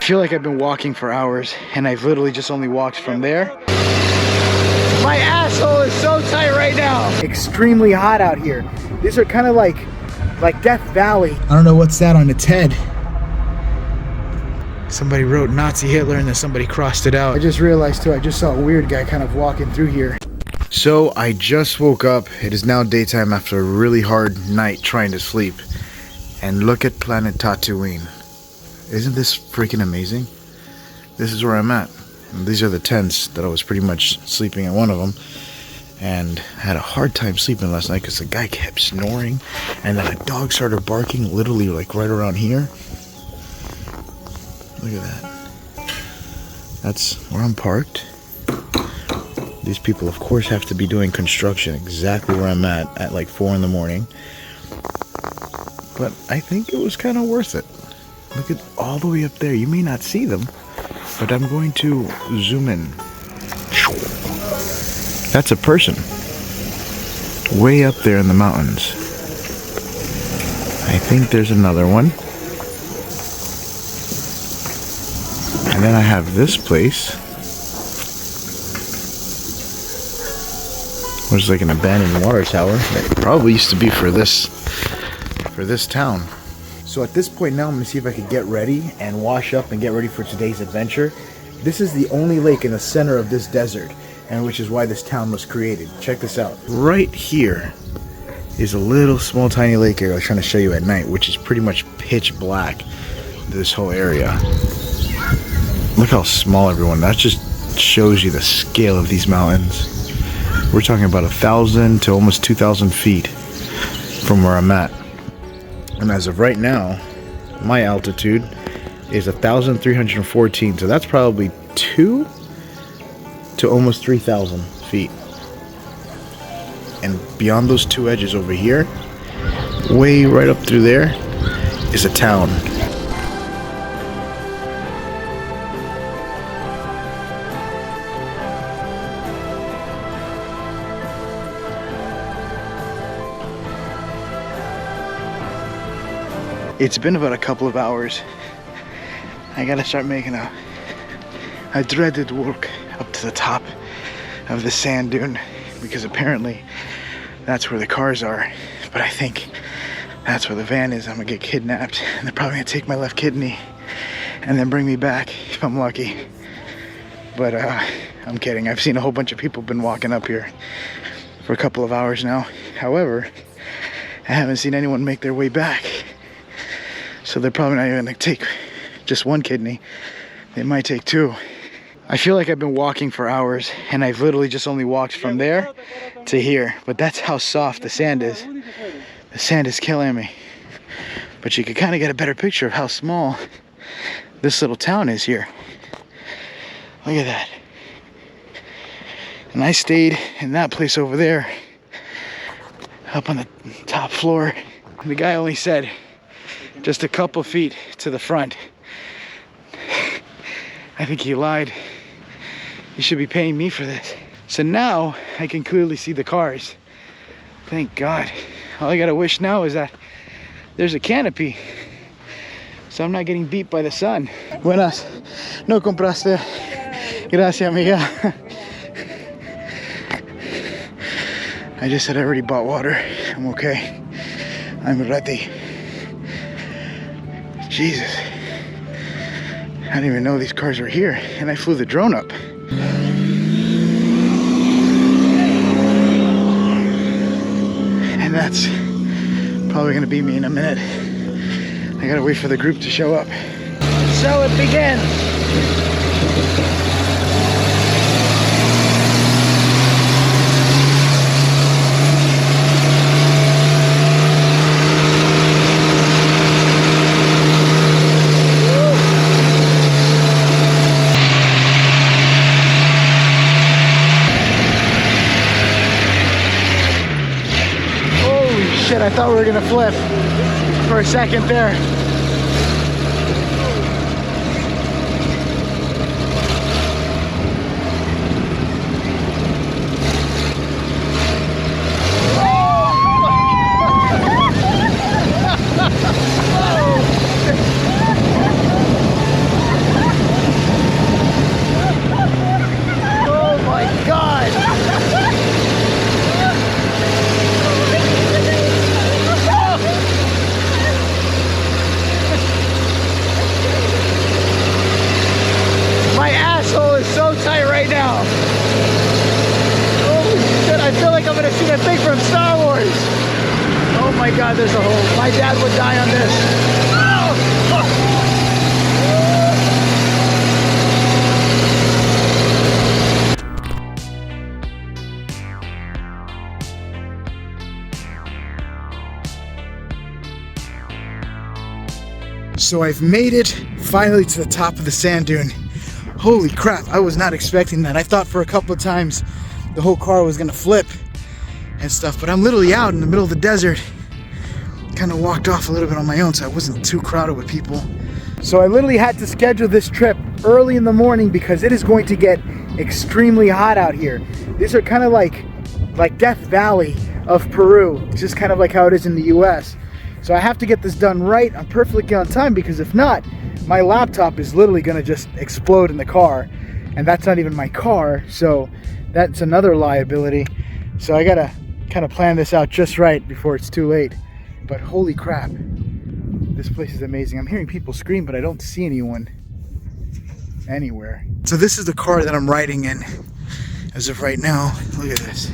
feel like I've been walking for hours, and I've literally just only walked from there. My asshole is so tight right now. Extremely hot out here. These are kind of like Death Valley. I don't know what's that on its head. Somebody wrote Nazi Hitler and then somebody crossed it out. I just realized too, I just saw a weird guy kind of walking through here. So I just woke up. It is now daytime after a really hard night trying to sleep. And look at planet Tatooine. Isn't this freaking amazing? This is where I'm at. And these are the tents that I was pretty much sleeping in one of them. And I had a hard time sleeping last night because the guy kept snoring. And then a dog started barking literally like right around here. Look at that. That's where I'm parked. These people, of course, have to be doing construction exactly where I'm at like 4 in the morning. But I think it was kind of worth it. Look at all the way up there. You may not see them, but I'm going to zoom in. That's a person. Way up there in the mountains. I think there's another one. And then I have this place, which is like an abandoned water tower that probably used to be for this town. So at this point now, I'm gonna see if I could get ready and wash up and get ready for today's adventure. This is the only lake in the center of this desert, and which is why this town was created. Check this out. Right here is a little small tiny lake area I was trying to show you at night, which is pretty much pitch black, this whole area. Look how small everyone, that just shows you the scale of these mountains. We're talking about 1,000 to almost 2,000 feet from where I'm at. And as of right now, my altitude is 1,314. So that's probably 2 to almost 3,000 feet. And beyond those two edges over here, way right up through there, is a town. It's been about a couple of hours. I gotta start making a dreaded walk up to the top of the sand dune, because apparently that's where the cars are. But I think that's where the van is. I'm gonna get kidnapped and they're probably gonna take my left kidney and then bring me back if I'm lucky. But I'm kidding. I've seen a whole bunch of people been walking up here for a couple of hours now. However, I haven't seen anyone make their way back. So they're probably not even gonna take just one kidney. They might take 2. I feel like I've been walking for hours, and I've literally just only walked from there to here. But that's how soft the sand is. The sand is killing me. But you can kind of get a better picture of how small this little town is here. Look at that. And I stayed in that place over there, up on the top floor. The guy only said just a couple feet to the front. I think he lied. He should be paying me for this. So now I can clearly see the cars. Thank God. All I gotta wish now is that there's a canopy, so I'm not getting beat by the sun. Buenas. No compraste. Gracias, amiga. I just said I already bought water. I'm okay. I'm ready. Jesus, I didn't even know these cars were here, and I flew the drone up. And that's probably gonna be me in a minute. I gotta wait for the group to show up. So it begins. I thought we were gonna flip for a second there. from Star Wars. Oh my God, there's a hole. My dad would die on this. So I've made it finally to the top of the sand dune. Holy crap, I was not expecting that. I thought for a couple of times the whole car was gonna flip and stuff, but I'm literally out in the middle of the desert. Kind of walked off a little bit on my own, so I wasn't too crowded with people. So I literally had to schedule this trip early in the morning because it is going to get extremely hot out here. These are kind of like Death Valley of Peru, just kind of like how it is in the US. So I have to get this done right. I'm perfectly on time, because if not, my laptop is literally gonna just explode in the car, and that's not even my car, so that's another liability. So I gotta kind of plan this out just right before it's too late. But holy crap, this place is amazing. I'm hearing people scream, but I don't see anyone anywhere. So this is the car that I'm riding in as of right now. Look at this.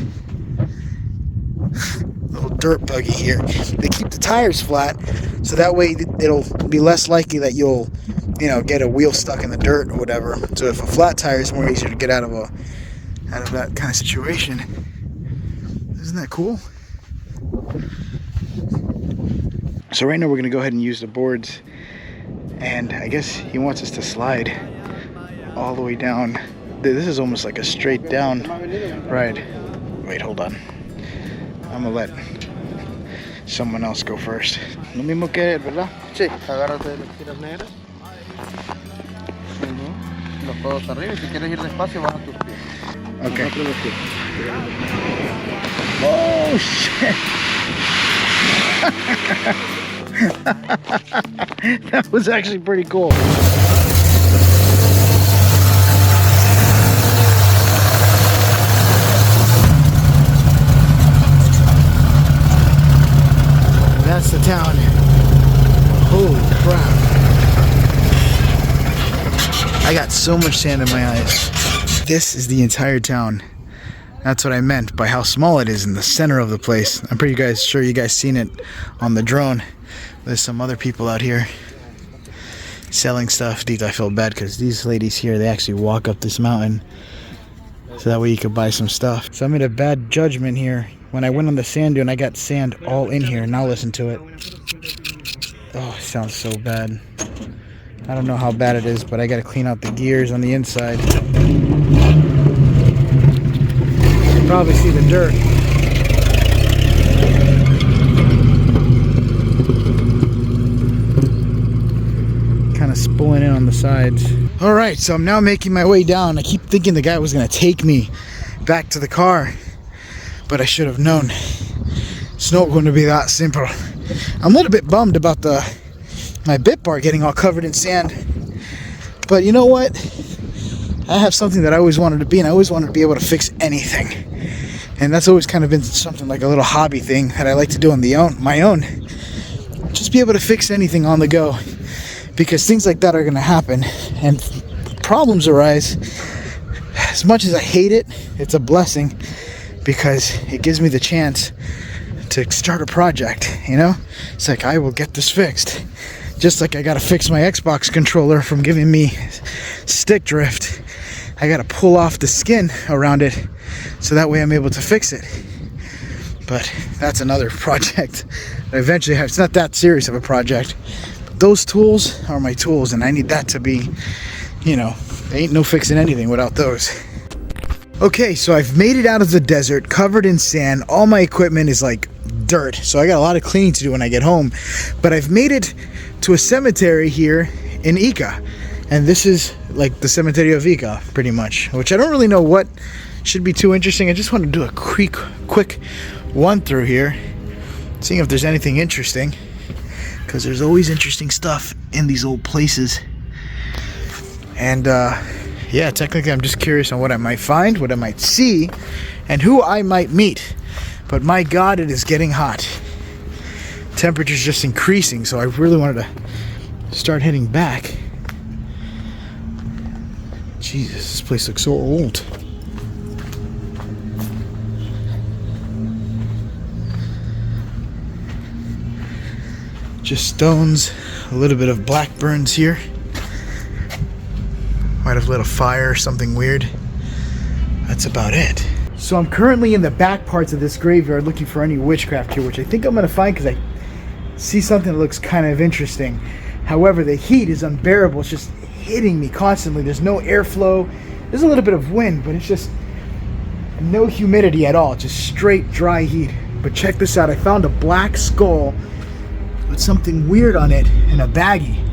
Little dirt buggy here. They keep the tires flat, so that way it'll be less likely that you'll, you know, get a wheel stuck in the dirt or whatever. So if a flat tire is more easier to get out of that kind of situation. Isn't that cool? So right now we're gonna go ahead and use the boards, and I guess he wants us to slide all the way down. This is almost like a straight down ride. Wait, hold on. I'm gonna let someone else go first. Lo mismo que él, ¿verdad? Sí, agárrate de las tiras negras. Los codos arriba, y si quieres ir despacio, baja tus pies. Okay. Oh shit! That was actually pretty cool. That's the town. Holy crap. I got so much sand in my eyes. This is the entire town. That's what I meant by how small it is in the center of the place. I'm pretty sure you guys seen it on the drone. There's some other people out here selling stuff. I feel bad because these ladies here, they actually walk up this mountain so that way you could buy some stuff. So I made a bad judgment here. When I went on the sand dune, I got sand all in here. Now listen to it. Oh, it sounds so bad. I don't know how bad it is, but I gotta clean out the gears on the inside. You can probably see the dirt. Kind of spooling in on the sides. All right, so I'm now making my way down. I keep thinking the guy was gonna take me back to the car, but I should have known. It's not going to be that simple. I'm a little bit bummed about my bit bar getting all covered in sand, but you know what? I have something that I always wanted to be, and I always wanted to be able to fix anything. And that's always kind of been something like a little hobby thing that I like to do on my own. Just be able to fix anything on the go, because things like that are going to happen and problems arise. As much as I hate it, it's a blessing, because it gives me the chance to start a project, you know? It's like, I will get this fixed. Just like I gotta fix my Xbox controller from giving me stick drift. I gotta pull off the skin around it so that way I'm able to fix it. But that's another project that eventually it's not that serious of a project. But those tools are my tools, and I need that to be, you know, there ain't no fixing anything without those. Okay, so I've made it out of the desert, covered in sand. All my equipment is like dirt, so I got a lot of cleaning to do when I get home. But I've made it to a cemetery here in Ica, and this is like the cemetery of Ica, pretty much, which I don't really know what should be too interesting. I just want to do a quick one through here, seeing if there's anything interesting, because there's always interesting stuff in these old places. And yeah, technically I'm just curious on what I might find, what I might see, and who I might meet. But my God, it is getting hot. Temperature's just increasing, so I really wanted to start heading back. Jesus, this place looks so old. Just stones, a little bit of blackburns here. Might have lit a fire or something weird. That's about it. So I'm currently in the back parts of this graveyard looking for any witchcraft here, which I think I'm gonna find because I see something that looks kind of interesting. However, the heat is unbearable. It's just hitting me constantly. There's no airflow. There's a little bit of wind, but it's just no humidity at all. Just straight dry heat. But check this out. I found a black skull with something weird on it in a baggie.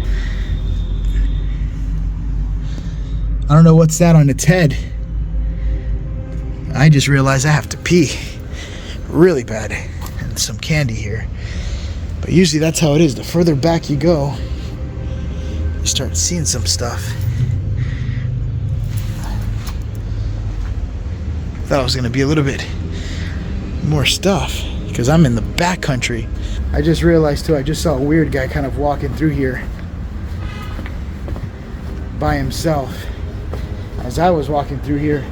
I don't know what's that on its head. I just realized I have to pee really bad. And some candy here. But usually that's how it is. The further back you go, you start seeing some stuff. Thought it was gonna be a little bit more stuff because I'm in the back country. I just realized too, I just saw a weird guy kind of walking through here by himself as I was walking through here.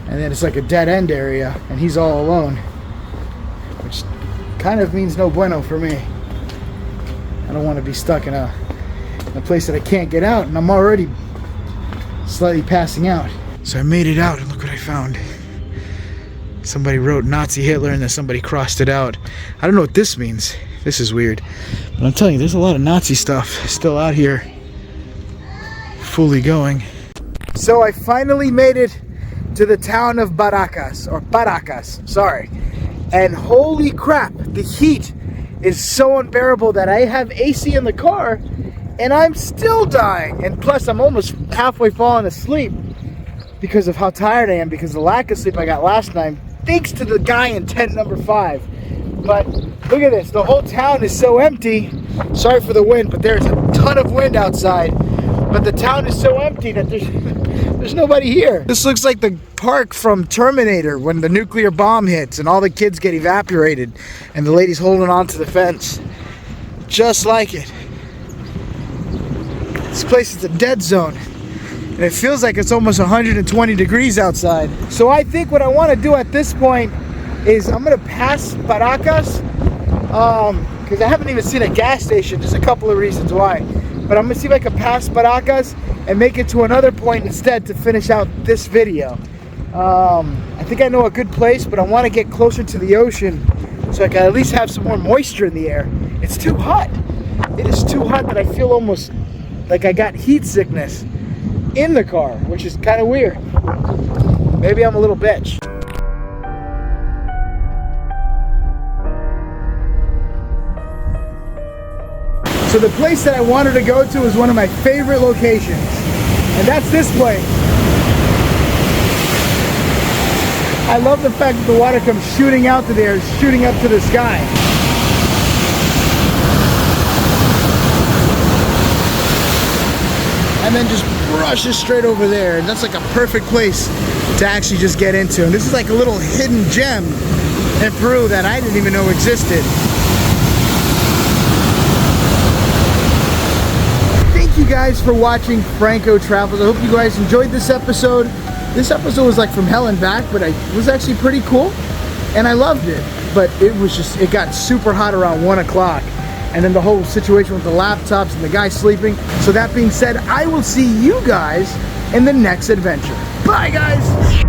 And then it's like a dead end area and he's all alone, which kind of means no bueno for me. I don't want to be stuck in a place that I can't get out, and I'm already slightly passing out. So I made it out, and look what I found. Somebody wrote Nazi Hitler and then somebody crossed it out. I don't know what this means. This is weird. But I'm telling you, there's a lot of Nazi stuff still out here, fully going. So I finally made it to the town of Paracas, sorry. And holy crap, the heat is so unbearable that I have AC in the car and I'm still dying. And plus I'm almost halfway falling asleep because of how tired I am, because of the lack of sleep I got last night, thanks to the guy in tent number 5. But look at this, the whole town is so empty. Sorry for the wind, but there's a ton of wind outside. But the town is so empty that there's nobody here. This looks like the park from Terminator when the nuclear bomb hits and all the kids get evaporated and the lady's holding on to the fence. Just like it. This place is a dead zone. And it feels like it's almost 120 degrees outside. So I think what I want to do at this point is I'm going to pass Paracas. Because I haven't even seen a gas station. There's a couple of reasons why. But I'm going to see if I can pass Paracas and make it to another point instead to finish out this video. I think I know a good place, but I want to get closer to the ocean so I can at least have some more moisture in the air. It's too hot. It is too hot that I feel almost like I got heat sickness in the car, which is kind of weird. Maybe I'm a little bitch. So the place that I wanted to go to is one of my favorite locations, and that's this place. I love the fact that the water comes shooting out to there, shooting up to the sky. And then just brushes straight over there, and that's like a perfect place to actually just get into. And this is like a little hidden gem in Peru that I didn't even know existed. Thank you guys for watching Franco Travels. I hope you guys enjoyed this episode. This episode was like from hell and back, but it was actually pretty cool and I loved it. But it got super hot around 1 o'clock, and then the whole situation with the laptops and the guy sleeping. So that being said, I will see you guys in the next adventure. Bye guys.